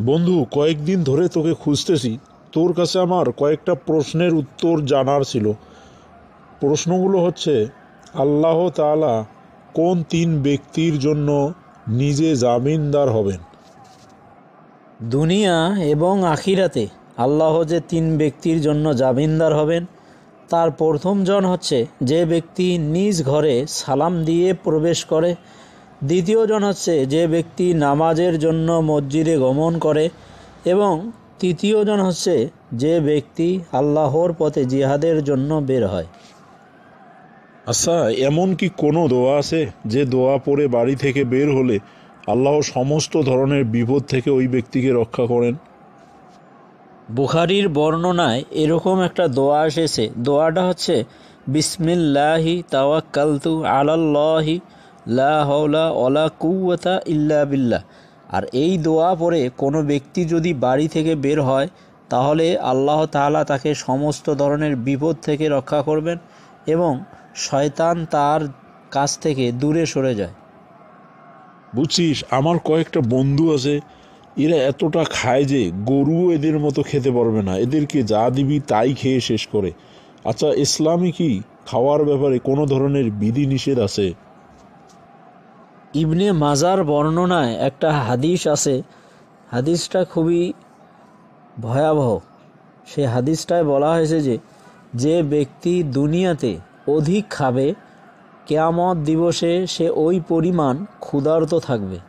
বন্ধু, কয়েকদিন ধরে তোকে খুঁজতেছি। তোর কাছে আমার কয়েকটা প্রশ্নের উত্তর জানার ছিল। প্রশ্নগুলো হচ্ছে, আল্লাহ তাআলা কোন তিন ব্যক্তির জন্য নিজে জামিনদার হবেন? দুনিয়া এবং আখিরাতে আল্লাহ যে তিন ব্যক্তির জন্য জামিনদার হবেন, তার প্রথম জন হচ্ছে যে ব্যক্তি নিজ ঘরে সালাম দিয়ে প্রবেশ করে। দ্বিতীয় জন হচ্ছে যে ব্যক্তি নামাজের জন্য মসজিদে গমন করে। এবং তৃতীয় জন হচ্ছে যে ব্যক্তি আল্লাহর পথে জিহাদের জন্য বের হয়। আচ্ছা, এমন কি কোনো দোয়া আছে যে দোয়া পড়ে বাড়ি থেকে বের হলে আল্লাহ সমস্ত ধরনের বিপদ থেকে ওই ব্যক্তিকে রক্ষা করেন? বুখারীর বর্ণনায় এরকম একটা দোয়া এসেছে। দোয়াটা হচ্ছে, বিসমিল্লাহি তাওয়াক্কালতু আলাল্লাহি লা হাওলা ওয়ালা কুওয়াতা ইল্লা বিল্লাহ। আর এই দোয়া পড়ে কোনো ব্যক্তি যদি বাড়ি থেকে বের হয়, তাহলে আল্লাহ তাআলা তাকে সমস্ত ধরনের বিপদ থেকে রক্ষা করবেন এবং শয়তান তার কাছ থেকে দূরে সরে যায়। বুঝছিস, আমার কয়েকটা বন্ধু আছে, এরা এতটা খায় যে গরুও এদের মতো খেতে পারবে না। এদেরকে যা দিবি তাই খেয়ে শেষ করে। আচ্ছা, ইসলামে কি খাওয়ার ব্যাপারে কোনো ধরনের বিধি নিষেধ আছে? ইবনে মাজার বর্ণনায় একটা হাদিস আছে। হাদিসটা খুবই ভয়াবহ। সে হাদিসটায় বলা হয়েছে যে যে ব্যক্তি দুনিয়াতে অধিক খাবে, কিয়ামত দিবসে সে ওই পরিমাণ ক্ষুধার্ত থাকবে।